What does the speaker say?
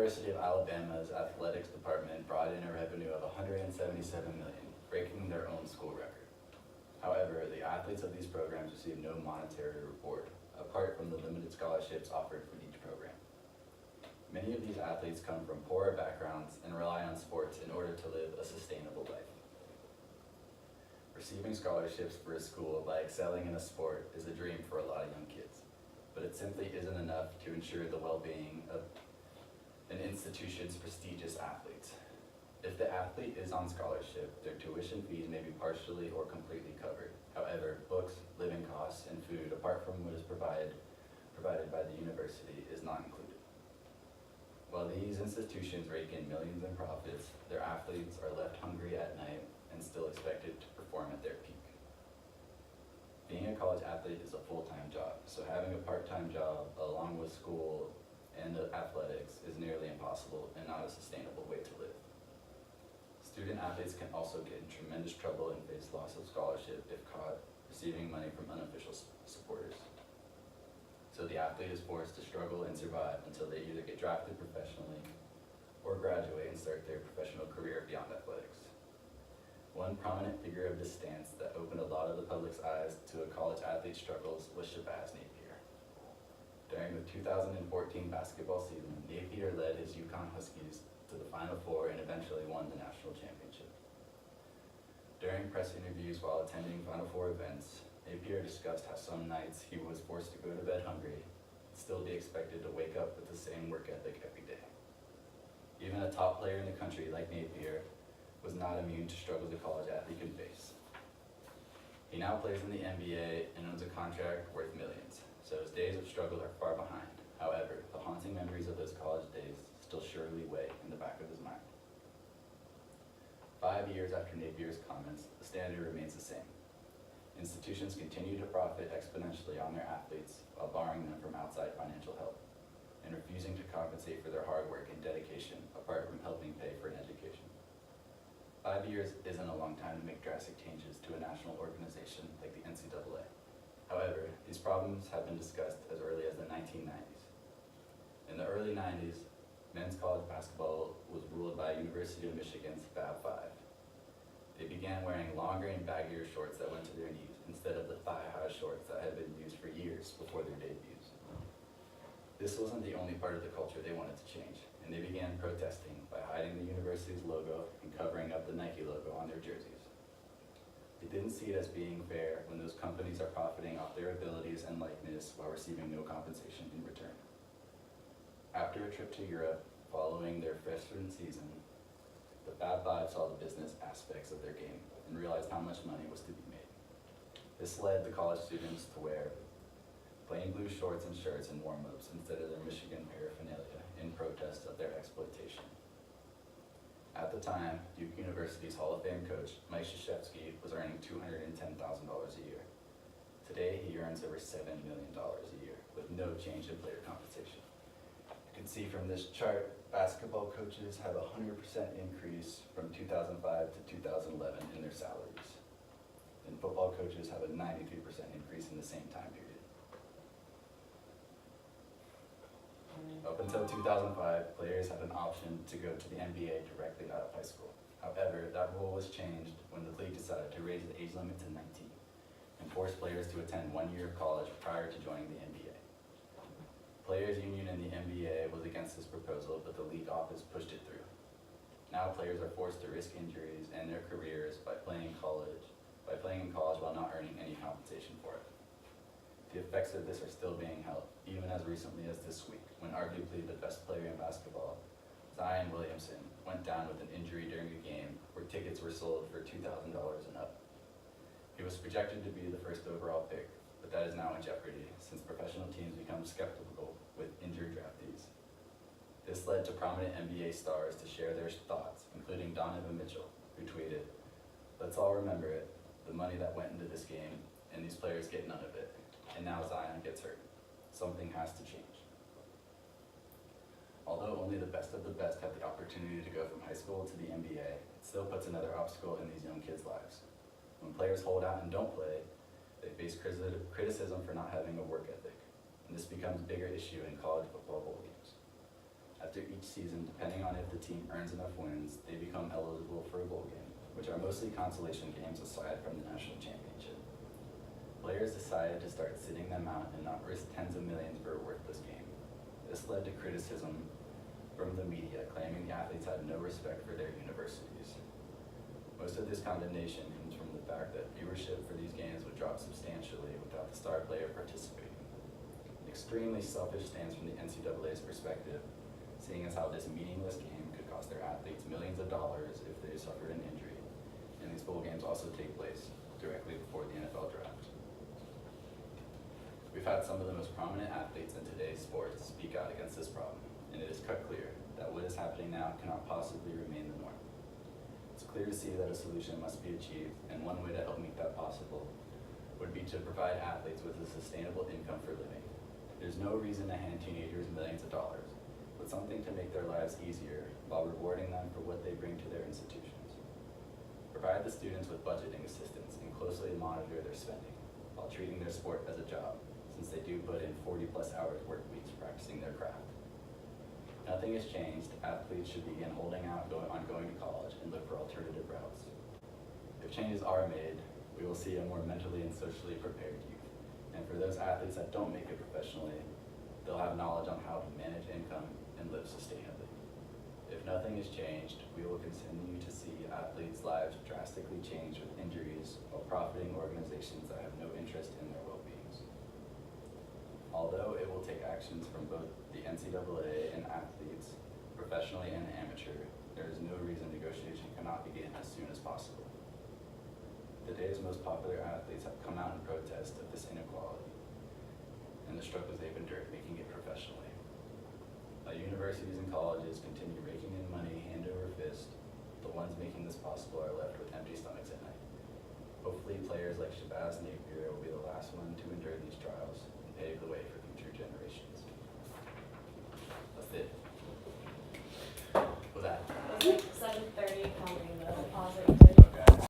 University of Alabama's athletics department brought in a revenue of $177 million, breaking their own school record. However, the athletes of these programs receive no monetary reward, apart from the limited scholarships offered for each program. Many of these athletes come from poorer backgrounds and rely on sports in order to live a sustainable life. Receiving scholarships for a school by excelling in a sport is a dream for a lot of young kids, but it simply isn't enough to ensure the well-being of an institution's prestigious athletes. If the athlete is on scholarship, their tuition fees may be partially or completely covered. However, books, living costs, and food, apart from what is provided by the university, is not included. While these institutions rake in millions in profits, their athletes are left hungry at night and still expected to perform at their peak. Being a college athlete is a full-time job, so having a part-time job along with school and athletics is nearly impossible and not a sustainable way to live. Student athletes can also get in tremendous trouble and face loss of scholarship if caught receiving money from unofficial supporters. So the athlete is forced to struggle and survive until they either get drafted professionally or graduate and start their professional career beyond athletics. One prominent figure of this stance that opened a lot of the public's eyes to a college athlete's struggles was Shabazz Napier. During the 2014 basketball season, Napier led his UConn Huskies to the Final Four and eventually won the national championship. During press interviews while attending Final Four events, Napier discussed how some nights he was forced to go to bed hungry and still be expected to wake up with the same work ethic every day. Even a top player in the country like Napier was not immune to struggles a college athlete can face. He now plays in the NBA and owns a contract worth millions, so his days of struggle are far behind. However, the haunting memories of those college days still surely weigh in the back of his mind. 5 years after Napier's comments, the standard remains the same. Institutions continue to profit exponentially on their athletes while barring them from outside financial help and refusing to compensate for their hard work and dedication apart from helping pay for an education. 5 years isn't a long time to make drastic changes to a national organization like the NCAA. However, these problems have been discussed as early as the 1990s. In the early 90s, men's college basketball was ruled by University of Michigan's Fab Five. They began wearing longer and baggier shorts that went to their knees instead of the thigh-high shorts that had been used for years before their debuts. This wasn't the only part of the culture they wanted to change, and they began protesting by hiding the university's logo and covering up the Nike logo on their jerseys. They didn't see it as being fair when those companies are profiting off their abilities and likeness while receiving no compensation in return. After a trip to Europe following their freshman season, the Fab Five saw the business aspects of their game and realized how much money was to be made. This led the college students to wear plain blue shorts and shirts in warm-ups instead of their Michigan paraphernalia in protest of their exploitation. At the time, Duke University's Hall of Fame coach, Mike Krzyzewski, was earning $210,000 a year. Today, he earns over $7 million a year with no change in player compensation. You can see from this chart, basketball coaches have a 100% increase from 2005 to 2011 in their salaries. And football coaches have a 93% increase in the same time period. Up until 2005, players had an option to go to the NBA directly out of high school. However, that rule was changed when the league decided to raise the age limit to 19 and force players to attend 1 year of college prior to joining the NBA. Players' union in the NBA was against this proposal, but the league office pushed it through. Now players are forced to risk injuries and their careers by playing in college while not earning any compensation for it. The effects of this are still being felt, even as recently as this week, when arguably the best player in basketball, Zion Williamson, went down with an injury during a game where tickets were sold for $2,000 and up. He was projected to be the first overall pick, but that is now in jeopardy since professional teams become skeptical with injured draftees. This led to prominent NBA stars to share their thoughts, including Donovan Mitchell, who tweeted, "Let's all remember it, the money that went into this game, and these players get none of it. And now Zion gets hurt. Something has to change." Although only the best of the best have the opportunity to go from high school to the NBA, it still puts another obstacle in these young kids' lives. When players hold out and don't play, they face criticism for not having a work ethic, and this becomes a bigger issue in college football bowl games. After each season, depending on if the team earns enough wins, they become eligible for a bowl game, which are mostly consolation games aside from the national championship. Players decided to start sitting them out and not risk tens of millions for a worthless game. This led to criticism from the media, claiming the athletes had no respect for their universities. Most of this condemnation comes from the fact that viewership for these games would drop substantially without the star player participating. An extremely selfish stance from the NCAA's perspective, seeing as how this meaningless game could cost their athletes millions of dollars if they suffered an injury. And these bowl games also take place directly before the NFL draft. We've had some of the most prominent athletes in today's sports speak out against this problem, and it is cut clear that what is happening now cannot possibly remain the norm. It's clear to see that a solution must be achieved, and one way to help make that possible would be to provide athletes with a sustainable income for living. There's no reason to hand teenagers millions of dollars, but something to make their lives easier while rewarding them for what they bring to their institutions. Provide the students with budgeting assistance and closely monitor their spending while treating their sport as a job, since they do put in 40+ hours work weeks practicing their craft. Nothing has changed. Athletes should begin holding out on going to college and look for alternative routes. If changes are made, we will see a more mentally and socially prepared youth. And for those athletes that don't make it professionally, they'll have knowledge on how to manage income and live sustainably. If nothing is changed, we will continue to see athletes' lives drastically change with injuries while profiting organizations that have no interest in their well-being. Although it will take actions from both the NCAA and athletes, professionally and amateur, there is no reason negotiation cannot begin as soon as possible. Today's most popular athletes have come out in protest of this inequality and the struggles they've endured making it professionally. Universities and colleges continue raking in money hand